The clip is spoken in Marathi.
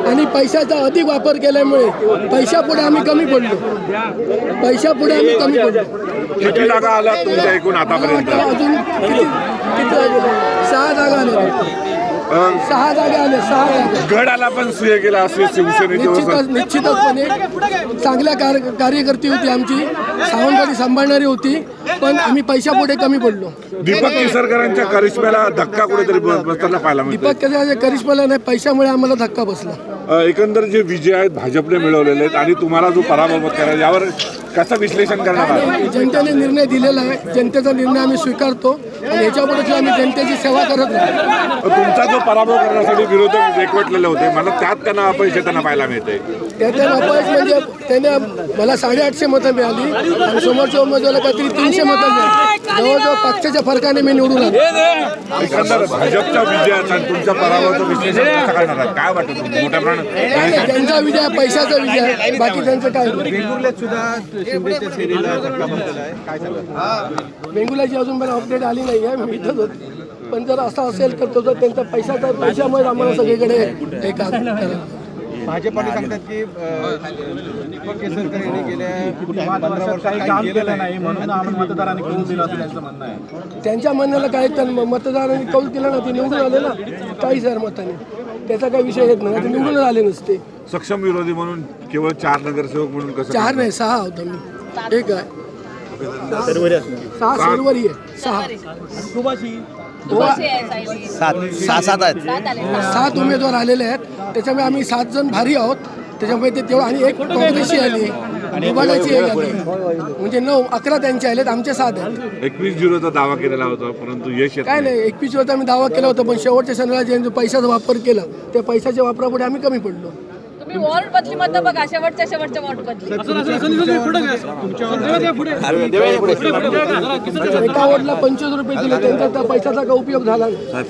आणि पैशाचा अधिक वापर केल्यामुळे पैशापुढे आम्ही कमी पडलो. किती जागा आला तुमच्या एकूण आतापर्यंत? अजून किती झाले? 6 जागा आल्या. 6 जागा आल्या. 6 जागा. गड आला पण सुये केला असे शिवसेनेचे निश्चितपणे चांगल्या कार्यकर्ती होती आमची, सावंतवाडी सांभाळणारी होती, पण आम्ही पैशापुढे कमी पडलो. दीपक केसरकरांच्या करिश्म्याला धक्का कुठेतरी बसताना पाहायला मिळतो. दीपक केसरकरांच्या करिश्म्याला नाही, पैशामुळे आम्हाला धक्का बसला. एकंदर जे विजय आहेत भाजपने मिळवलेले आहेत आणि तुम्हाला जो पराभव केला यावर कसं विश्लेषण करणार आहात? जनतेने निर्णय दिलेला आहे, जनतेचा निर्णय आम्ही स्वीकारतो आणि याच्यापुढे आम्ही जनतेची सेवा करत राहतो. तुमचा जो पराभव करण्यासाठी विरोधक एकवटलेले होते, मला त्यात त्यांना अपयश येताना पाहायला मिळते. त्यात अपयश म्हणजे त्याने मला 850 मतं मिळाली आणि समोरच्या उमेदवाराला काहीतरी 300 मतं मिळाली. जवळजवळ पक्षाच्या फरकाने मी निवडून आलो. एकंदर भाजपच्या विजयाचा आणि तुमच्या पराभवाचं विश्लेषण कसं करणार आहात? काय वाटतं तुम्हाला? मोठ्या प्रमाणात त्यांचा विजय पैशाचा विजय आहे, बाकी त्यांचं काय वेंगुर्ल्याची अजून मला अपडेट आली नाही आहे, मी इथंच होते. पण जर असं असेल तर तो जर त्यांचा पैशामुळे आम्हाला सगळीकडे हे काम करायला. भाजपने सांगतात की दीपक केसरकर यांनी गेल्या 15 वर्षात काही काम केलं नाही म्हणून मतदारांनी कौल दिला असं त्यांचं म्हणणं आहे. त्यांच्या म्हणण्याला काय तर मतदारांनी कौल केला ना, ते निवडून आले ना 40,000 मतांनी. त्याचा काही विषय येत नाही, ते निवडून आले नसते. सक्षम विरोधी म्हणून केवळ 4 नगरसेवक म्हणून कसं? 4 नाही 6 होतो मी. एक आहे 6 सर्वरी आहे. 7 आहेत. 7 उमेदवार आलेले आहेत, त्याच्यामुळे आम्ही 7 जण भारी आहोत. त्याच्यामुळे ते तेवढं आणि एक काँग्रेसची आली, निवाडाची एक आली, म्हणजे 9-11 त्यांचे आलेत, आमचे 7 आहेत. 21-0चा दावा केलेला होता परंतु यश येत काय नाही, 21 आम्ही दावा केला होता, पण शेवटच्या क्षणाला ज्यांनी पैशाचा वापर केला त्या पैशाच्या वापरापुढे आम्ही कमी पडलो. तुम्ही वॉर्ड बदली मध्ये बघा, शेवटच्या वॉर्ड बदली. एका वॉर्डला 25 रुपये दिले, त्यांचा त्या पैशाचा काही उपयोग झाला नाही.